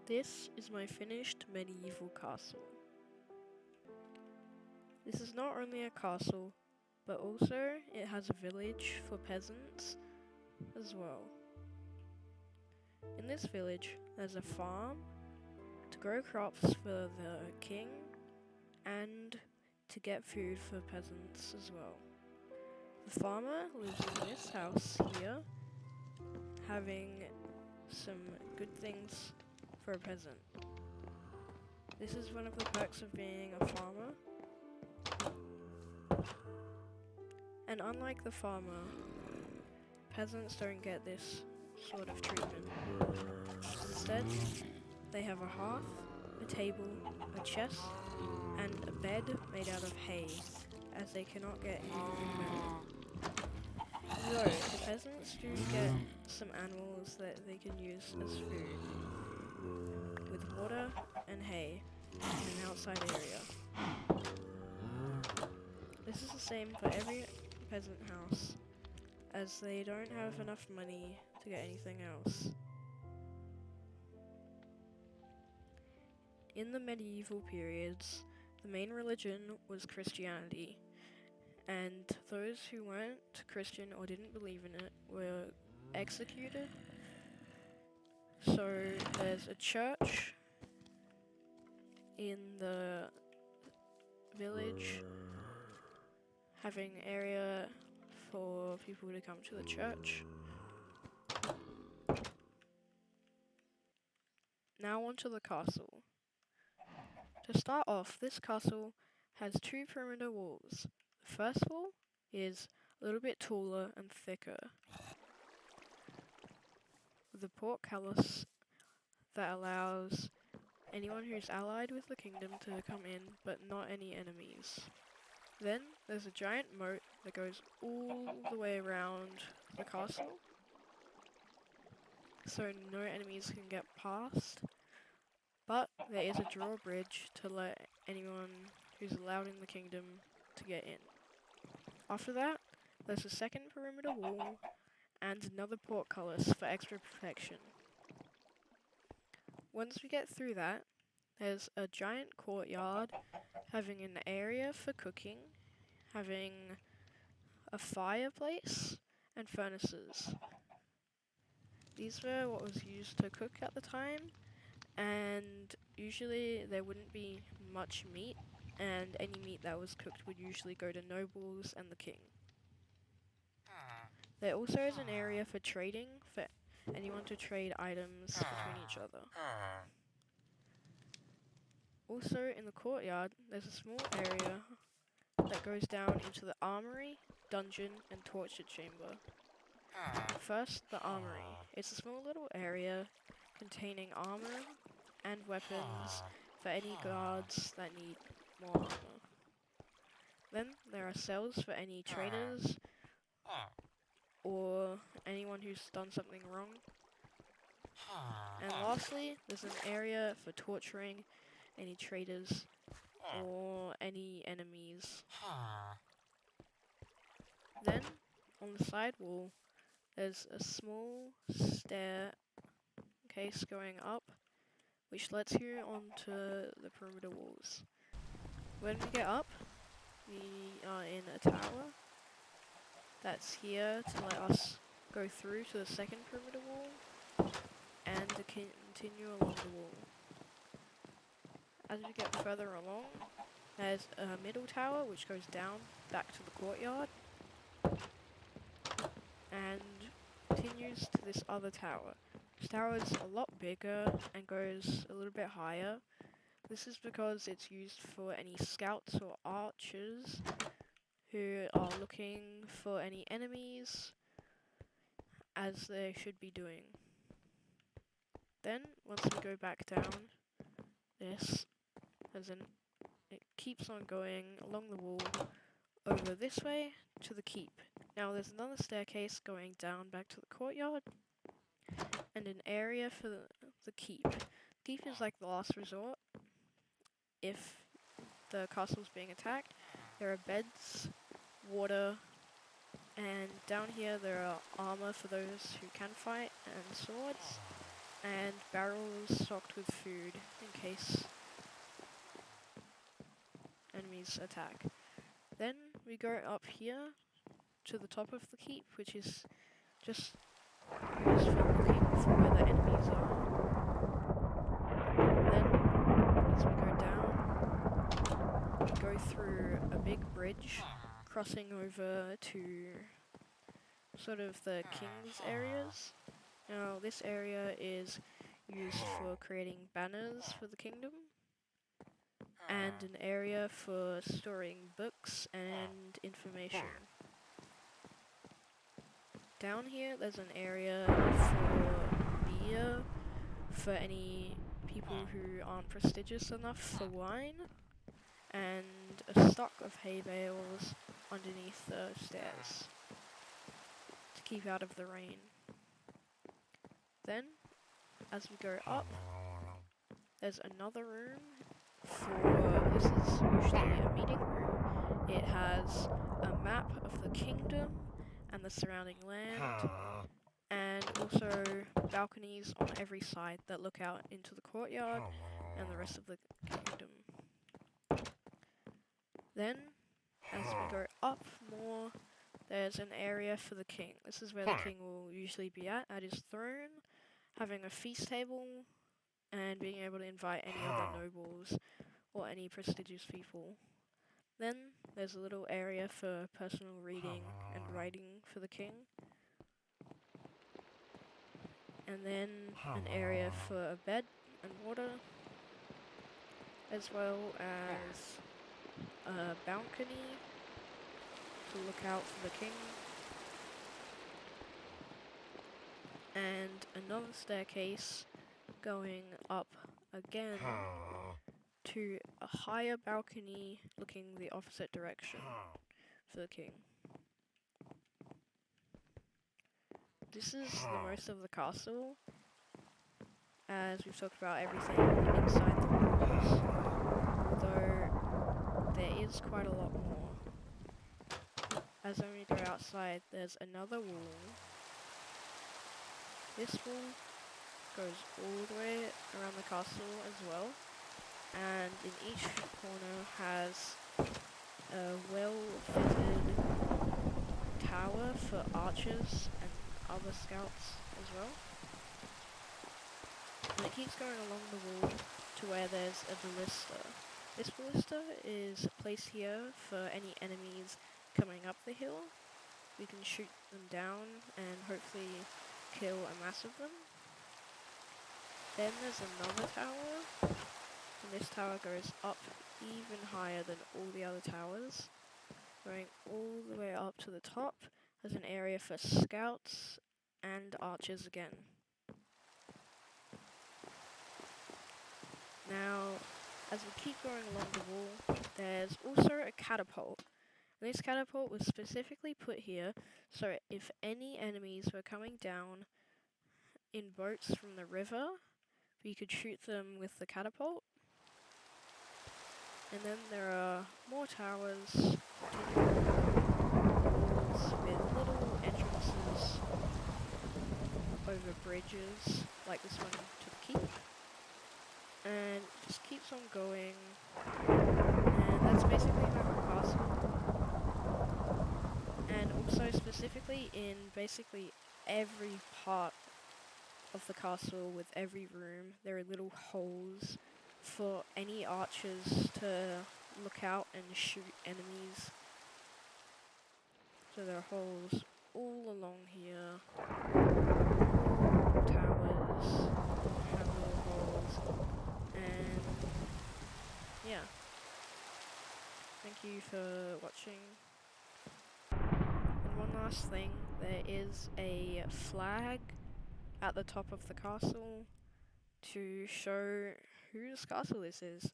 This is my finished medieval castle. This is not only a castle, but also it has a village for peasants as well. In this village, there's a farm to grow crops for the king and to get food for peasants as well. The farmer lives in this house here, having some good things for a peasant. This is one of the perks of being a farmer. And unlike the farmer, peasants don't get this sort of treatment. Instead, they have a hearth, a table, a chest, and a bed made out of hay, as they cannot get any good weather. Though the peasants do get some animals that they can use as food, with water and hay in an outside area. This is the same for every peasant house, as they don't have enough money to get anything else. In the medieval periods, the main religion was Christianity, and those who weren't Christian or didn't believe in it were executed. So there's a church in the village, having area for people to come to the church. Now onto the castle. To start off, this castle has two perimeter walls. The first wall is a little bit taller and thicker, with a portcullis that allows anyone who's allied with the kingdom to come in, but not any enemies. Then there's a giant moat that goes all the way around the castle, so no enemies can get past. But there is a drawbridge to let anyone who's allowed in the kingdom to get in. After that, there's a second perimeter wall and another portcullis for extra protection. Once we get through that, there's a giant courtyard having an area for cooking, having a fireplace and furnaces. These were what was used to cook at the time, and usually there wouldn't be much meat, and any meat that was cooked would usually go to nobles and the king. There also is an area for trading for anyone to trade items between each other. Also in the courtyard, there's a small area that goes down into the armory, dungeon, and torture chamber. First, the armory. It's a small little area containing armor and weapons for any guards that need more armor. Then there are cells for any traitors or anyone who's done something wrong. And lastly, there's an area for torturing any traitors or any enemies. Then, on the side wall, there's a small staircase going up, which lets you onto the perimeter walls. When we get up, we are in a tower that's here to let us go through to the second perimeter wall and to continue along the wall. As we get further along, there's a middle tower which goes down back to the courtyard and continues to this other tower. This tower is a lot bigger and goes a little bit higher. This is because it's used for any scouts or archers who are looking for any enemies, as they should be doing. Then, once we go back down, it keeps on going along the wall over this way to the keep. Now there's another staircase going down back to the courtyard and an area for the keep. Keep is like the last resort. If the castle's being attacked, there are beds, water, and down here there are armor for those who can fight and swords. and barrels stocked with food in case enemies attack. Then we go up here to the top of the keep, which is just used for looking for where the enemies are. Then, as we go down, we go through a big bridge, crossing over to sort of the king's areas. Now, this area is used for creating banners for the kingdom, and an area for storing books and information. Down here there's an area for beer, for any people who aren't prestigious enough for wine, and a stock of hay bales underneath the stairs to keep out of the rain. Then, as we go up, there's another room this is usually a meeting room. It has a map of the kingdom and the surrounding land, and also balconies on every side that look out into the courtyard and the rest of the kingdom. Then, as we go up more, there's an area for the king. This is where the king will usually be at his throne, having a feast table, and being able to invite any other nobles or any prestigious people. Then there's a little area for personal reading and writing for the king. And then an area for a bed and water, as well as a balcony to look out for the king. And another staircase going up again to a higher balcony looking the opposite direction for the king. This is the most of the castle, as we've talked about everything inside the walls, although there is quite a lot more. As when we go outside, there's another wall. This wall goes all the way around the castle as well, and in each corner has a well-fitted tower for archers and other scouts as well. And it keeps going along the wall to where there's a ballista. This ballista is placed here for any enemies coming up the hill. We can shoot them down and hopefully kill a mass of them. Then there's another tower, and this tower goes up even higher than all the other towers, going all the way up to the top. There's an area for scouts and archers again. Now, as we keep going along the wall, there's also a catapult. And this catapult was specifically put here so if any enemies were coming down in boats from the river, we could shoot them with the catapult. And then there are more towers with little entrances over bridges, like this one to the keep. And it just keeps on going. And that's basically my whole castle. And also specifically in basically every part of the castle, with every room, there are little holes for any archers to look out and shoot enemies. So there are holes all along here. Towers have little holes. And yeah. Thank you for watching. And one last thing, there is a flag at the top of the castle to show whose castle this is.